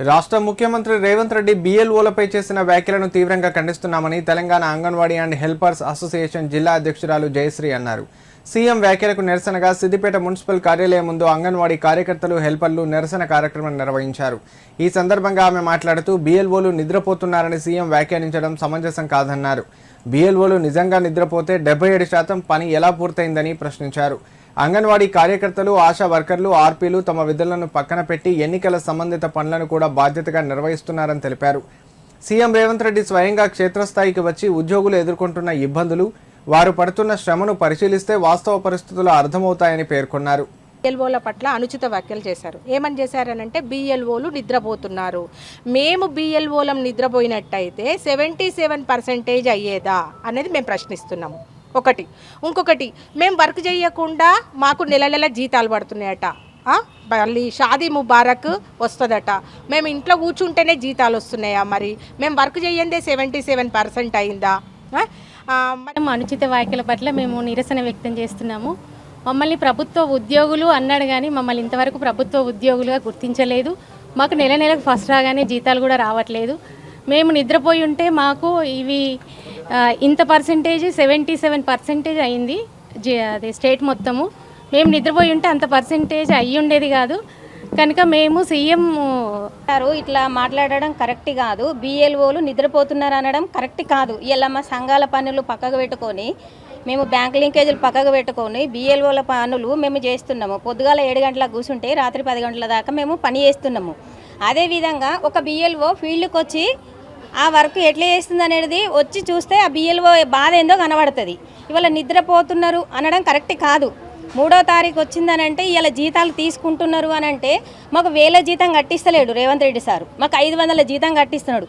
రాష్ట్ర ముఖ్యమంత్రి రేవంత్ రెడ్డి బీఎల్ఓలపై చేసిన వ్యాఖ్యలను తీవ్రంగా ఖండిస్తున్నామని Telangana anganwadi and helpers association జిల్లా అధ్యక్షురాలు జయశ్రీ అన్నారు. సీఎం వ్యాఖ్యలకు నిరసనగా సిద్దిపేట మున్సిపల్ కార్యాలయం ముందు అంగన్వాడీ కార్యకర్తలు హెల్పర్లు నిరసన కార్యక్రమం నిర్వహించారు. ఈ సందర్భంగా ఆమె మాట్లాడుతూ బీఎల్ఓలు నిద్రపోతున్నారని సీఎం వ్యాఖ్యానించడం సమంజసం కాదన్నారు. బీఎల్ఓలు నిజంగా నిద్రపోతే 77% పని ఎలా పూర్తయిందని ప్రశ్నించారు. అంగన్వాడీ కార్యకర్తలు, ఆశా వర్కర్లు, ఆర్పీలు తమ విధులను పక్కన పెట్టి ఎన్నికల సంబంధిత పనులను కూడా బాధ్యతగా నిర్వహిస్తున్నారని తెలిపారు. సీఎం రేవంత్ రెడ్డి స్వయంగా క్షేత్రస్థాయికి వచ్చి ఉద్యోగులు ఎదుర్కొంటున్న ఇబ్బందులు, వారు పడుతున్న శ్రమను పరిశీలిస్తే వాస్తవ పరిస్థితులు అర్థమవుతాయని పేర్కొన్నారు. బిఎల్ఓల పట్ల అనుచిత వ్యాఖ్యలు చేశారు. ఏమని చేశారనంటే బిఎల్ఓలు నిద్రపోతున్నారు. మేము బిఎల్ఓలం నిద్రపోయినట్టయితే 77% అయ్యేదా అనేది మేము ప్రశ్నిస్తున్నాము. ఒకటి. ఇంకొకటి, మేము వర్క్ చేయకుండా మాకు నెల నెల జీతాలు పడుతున్నాయట. మళ్ళీ షాదీ ముబారక్ వస్తుందట. మేము ఇంట్లో కూర్చుంటేనే జీతాలు వస్తున్నాయా? మరి మేము వర్క్ చేయందే 77% అయిందా? అనుచిత వ్యాఖ్యల పట్ల మేము నిరసన వ్యక్తం చేస్తున్నాము. మమ్మల్ని ప్రభుత్వ ఉద్యోగులు అన్నాడు కానీ మమ్మల్ని ఇంతవరకు ప్రభుత్వ ఉద్యోగులుగా గుర్తించలేదు. మాకు నెల నెలకు ఫస్ట్ రాగానే జీతాలు కూడా రావట్లేదు. మేము నిద్రపోయి ఉంటే మాకు ఇవి ఇంత పర్సెంటేజ్ 77% అయింది అదే స్టేట్ మొత్తము. మేము నిద్రపోయి ఉంటే అంత పర్సెంటేజ్ అయ్యి ఉండేది కాదు. కనుక మేము సీఎం ఇట్లా మాట్లాడడం కరెక్ట్ కాదు. బిఎల్ఓలు నిద్రపోతున్నారు అనడం కరెక్ట్ కాదు. ఇలా మా సంఘాల పనులు పక్కకు పెట్టుకొని, మేము బ్యాంక్ లింకేజీలు పక్కకు పెట్టుకొని బిఎల్ఓల పనులు మేము చేస్తున్నాము. పొద్దుగాల 7 గంటలకు కూర్చుంటే రాత్రి 10 గంటల దాకా మేము పని చేస్తున్నాము. అదేవిధంగా ఒక బిఎల్ఓ ఫీల్డ్కి వచ్చి ఆ వర్క్ ఎట్లా చేస్తుంది అనేది వచ్చి చూస్తే ఆ బిఎల్ఓ బాధ ఏందో కనబడుతుంది. ఇవాళ నిద్రపోతున్నారు అనడం కరెక్ట్ కాదు. 3వ తారీఖు వచ్చిందనంటే ఇవాళ జీతాలు తీసుకుంటున్నారు అని అంటే మాకు 1000 జీతం కట్టిస్తలేడు రేవంత్ రెడ్డి సారు. మాకు 500 జీతం కట్టిస్తున్నాడు.